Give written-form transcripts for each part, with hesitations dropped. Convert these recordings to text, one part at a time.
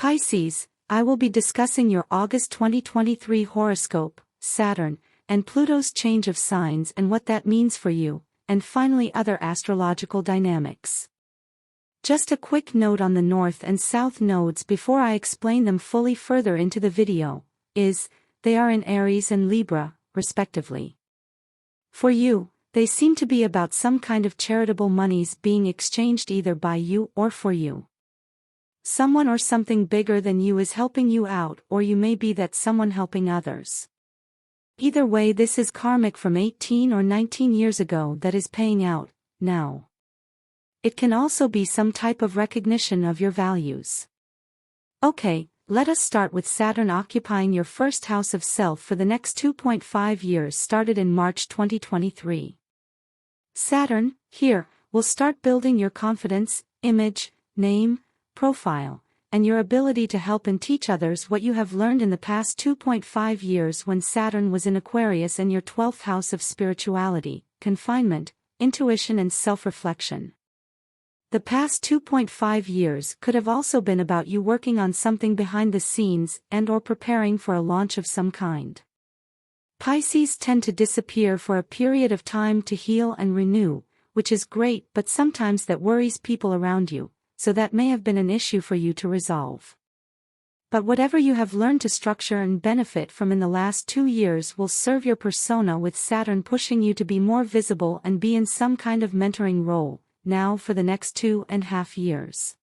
Pisces, I will be discussing your August 2023 horoscope, Saturn, and Pluto's change of signs and what that means for you, and finally other astrological dynamics. Just a quick note on the North and South nodes before I explain them fully further into the video, they are in Aries and Libra, respectively. For you, they seem to be about some kind of charitable monies being exchanged either by you or for you. Someone or something bigger than you is helping you out, or you may be that someone helping others. Either way, this is karmic from 18 or 19 years ago that is paying out, now. It can also be some type of recognition of your values. Okay, let us start with Saturn occupying your first house of self for the next 2.5 years, started in March 2023. Saturn, here, will start building your confidence, image, name, profile, and your ability to help and teach others what you have learned in the past 2.5 years when Saturn was in Aquarius and your 12th house of spirituality, confinement, intuition and self-reflection. The past 2.5 years could have also been about you working on something behind the scenes and/or preparing for a launch of some kind. Pisces tend to disappear for a period of time to heal and renew, which is great, but sometimes that worries people around you, so that may have been an issue for you to resolve. But whatever you have learned to structure and benefit from in the last 2 years will serve your persona, with Saturn pushing you to be more visible and be in some kind of mentoring role, now for the next 2.5 years.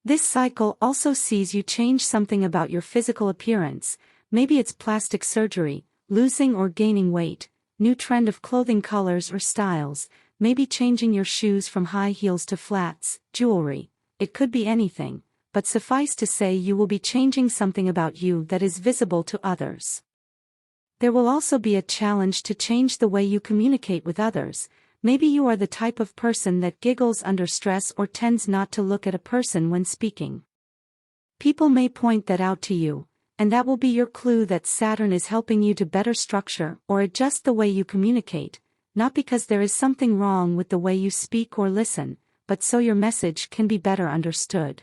This cycle also sees you change something about your physical appearance, maybe it's plastic surgery, losing or gaining weight, new trend of clothing colors or styles, maybe changing your shoes from high heels to flats, jewelry, it could be anything, but suffice to say you will be changing something about you that is visible to others. There will also be a challenge to change the way you communicate with others. Maybe you are the type of person that giggles under stress or tends not to look at a person when speaking. People may point that out to you, and that will be your clue that Saturn is helping you to better structure or adjust the way you communicate, not because there is something wrong with the way you speak or listen, but so your message can be better understood.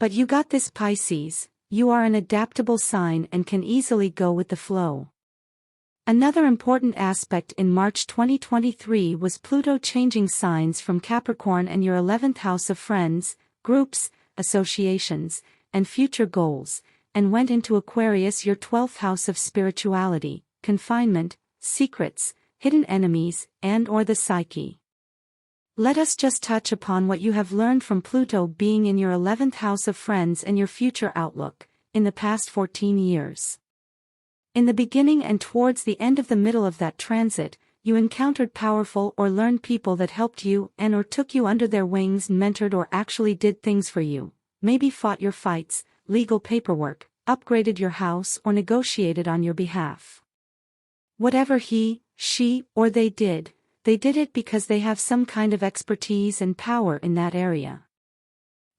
But you got this, Pisces, you are an adaptable sign and can easily go with the flow. Another important aspect in March 2023 was Pluto changing signs from Capricorn and your 11th house of friends, groups, associations, and future goals, and went into Aquarius, your 12th house of spirituality, confinement, secrets, hidden enemies, and/or the psyche. Let us just touch upon what you have learned from Pluto being in your 11th house of friends and your future outlook, in the past 14 years. In the beginning and towards the end of the middle of that transit, you encountered powerful or learned people that helped you and/or took you under their wings, mentored or actually did things for you, maybe fought your fights, legal paperwork, upgraded your house or negotiated on your behalf. Whatever he, she, or they did it because they have some kind of expertise and power in that area.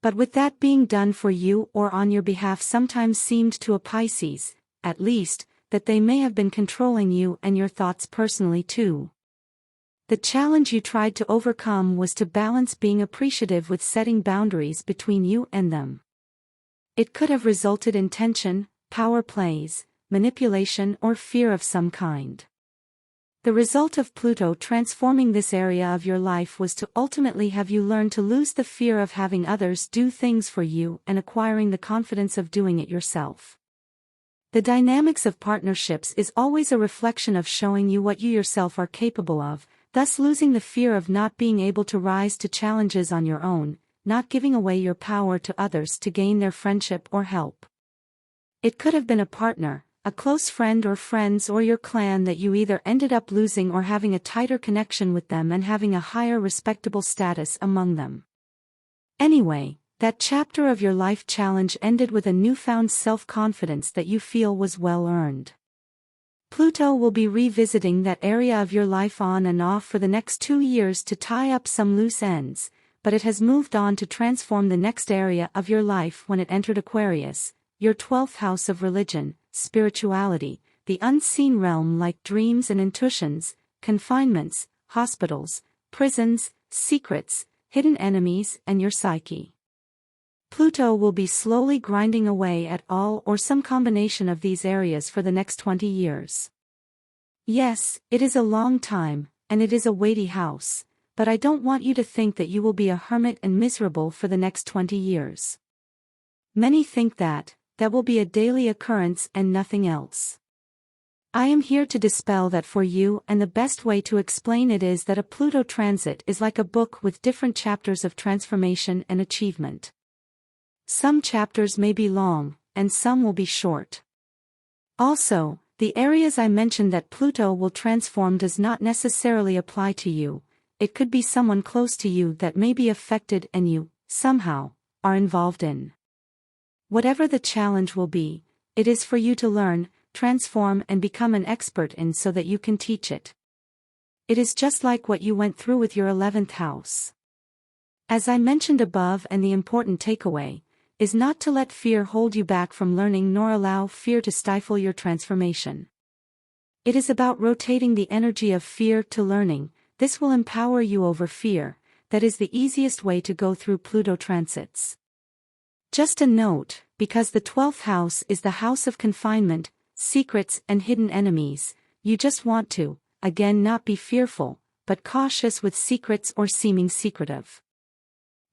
But with that being done for you or on your behalf sometimes seemed to a Pisces, at least, that they may have been controlling you and your thoughts personally too. The challenge you tried to overcome was to balance being appreciative with setting boundaries between you and them. It could have resulted in tension, power plays, manipulation or fear of some kind. The result of Pluto transforming this area of your life was to ultimately have you learn to lose the fear of having others do things for you and acquiring the confidence of doing it yourself. The dynamics of partnerships is always a reflection of showing you what you yourself are capable of, thus losing the fear of not being able to rise to challenges on your own, not giving away your power to others to gain their friendship or help. It could have been a partner, a close friend or friends or your clan that you either ended up losing or having a tighter connection with them and having a higher respectable status among them. Anyway, that chapter of your life challenge ended with a newfound self-confidence that you feel was well earned. Pluto will be revisiting that area of your life on and off for the next 2 years to tie up some loose ends, but it has moved on to transform the next area of your life when it entered Aquarius, your 12th house of religion, spirituality, the unseen realm like dreams and intuitions, confinements, hospitals, prisons, secrets, hidden enemies, and your psyche. Pluto will be slowly grinding away at all or some combination of these areas for the next 20 years. Yes, it is a long time, and it is a weighty house, but I don't want you to think that you will be a hermit and miserable for the next 20 years. Many think that will be a daily occurrence and nothing else. I am here to dispel that for you, and the best way to explain it is that a Pluto transit is like a book with different chapters of transformation and achievement. Some chapters may be long, and some will be short. Also, the areas I mentioned that Pluto will transform does not necessarily apply to you. It could be someone close to you that may be affected and you, somehow, are involved in. Whatever the challenge will be, it is for you to learn, transform and become an expert in so that you can teach it. It is just like what you went through with your 11th house. As I mentioned above, and the important takeaway is not to let fear hold you back from learning nor allow fear to stifle your transformation. It is about rotating the energy of fear to learning. This will empower you over fear. That is the easiest way to go through Pluto transits. Just a note, because the 12th house is the house of confinement, secrets and hidden enemies, you just want to, again, not be fearful, but cautious with secrets or seeming secretive.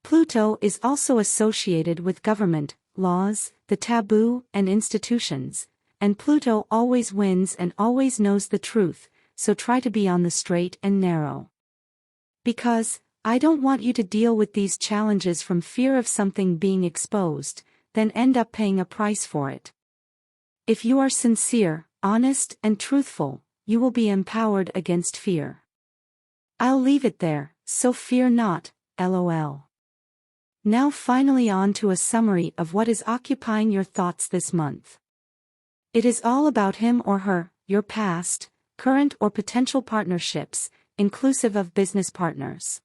Pluto is also associated with government, laws, the taboo, and institutions, and Pluto always wins and always knows the truth, so try to be on the straight and narrow. Because, I don't want you to deal with these challenges from fear of something being exposed, then end up paying a price for it. If you are sincere, honest, and truthful, you will be empowered against fear. I'll leave it there, so fear not, LOL. Now finally on to a summary of what is occupying your thoughts this month. It is all about him or her, your past, current or potential partnerships, inclusive of business partners.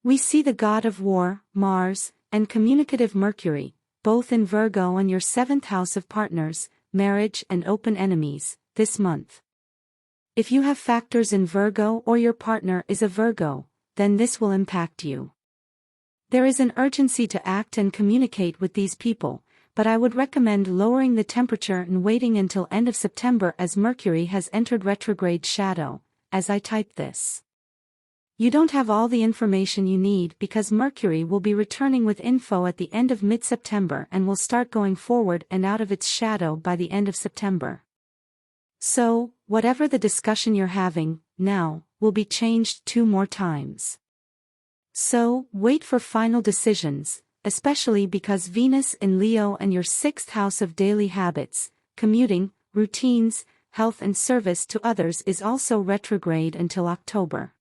We see the god of war, Mars, and communicative Mercury, both in Virgo and your 7th house of partners, marriage and open enemies, this month. If you have factors in Virgo or your partner is a Virgo, then this will impact you. There is an urgency to act and communicate with these people, but I would recommend lowering the temperature and waiting until end of September as Mercury has entered retrograde shadow, as I type this. You don't have all the information you need because Mercury will be returning with info at the end of mid-September and will start going forward and out of its shadow by the end of September. So, whatever the discussion you're having, now, will be changed 2 more times. So, wait for final decisions, especially because Venus in Leo and your 6th house of daily habits, commuting, routines, health and service to others is also retrograde until October.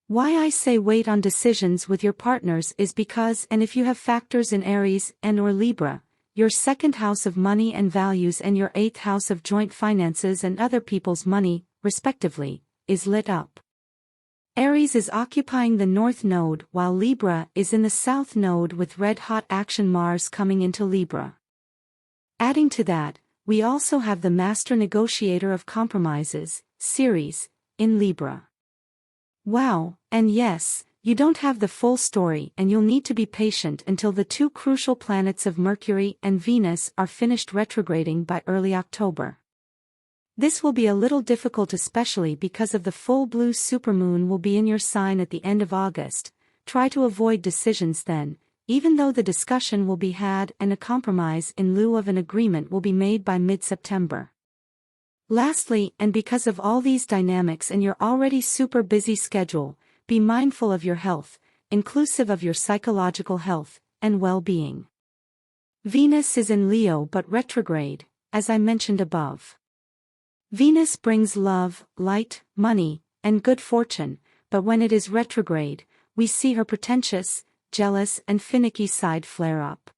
Why I say wait on decisions with your partners is because, and if you have factors in Aries and or Libra, your 2nd house of money and values and your 8th house of joint finances and other people's money, respectively, is lit up. Aries is occupying the North Node while Libra is in the South Node with red-hot action Mars coming into Libra. Adding to that, we also have the Master Negotiator of Compromises, Ceres, in Libra. Wow, and yes, you don't have the full story and you'll need to be patient until the 2 crucial planets of Mercury and Venus are finished retrograding by early October. This will be a little difficult especially because of the full blue supermoon will be in your sign at the end of August. Try to avoid decisions then, even though the discussion will be had and a compromise in lieu of an agreement will be made by mid-September. Lastly, and because of all these dynamics and your already super busy schedule, be mindful of your health, inclusive of your psychological health and well-being. Venus is in Leo but retrograde, as I mentioned above. Venus brings love, light, money, and good fortune, but when it is retrograde, we see her pretentious, jealous and finicky side flare up.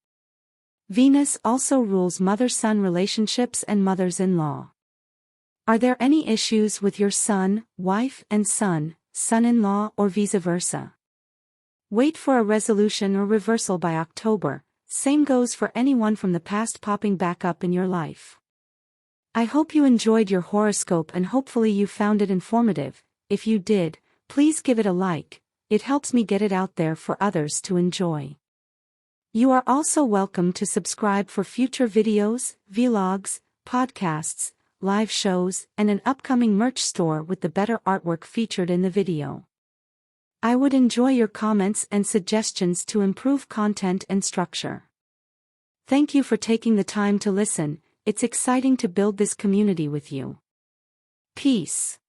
Venus also rules mother-son relationships and mothers-in-law. Are there any issues with your son, wife and son, son-in-law or vice versa? Wait for a resolution or reversal by October, same goes for anyone from the past popping back up in your life. I hope you enjoyed your horoscope and hopefully you found it informative. If you did, please give it a like, it helps me get it out there for others to enjoy. You are also welcome to subscribe for future videos, vlogs, podcasts, live shows, and an upcoming merch store with the better artwork featured in the video. I would enjoy your comments and suggestions to improve content and structure. Thank you for taking the time to listen. It's exciting to build this community with you. Peace.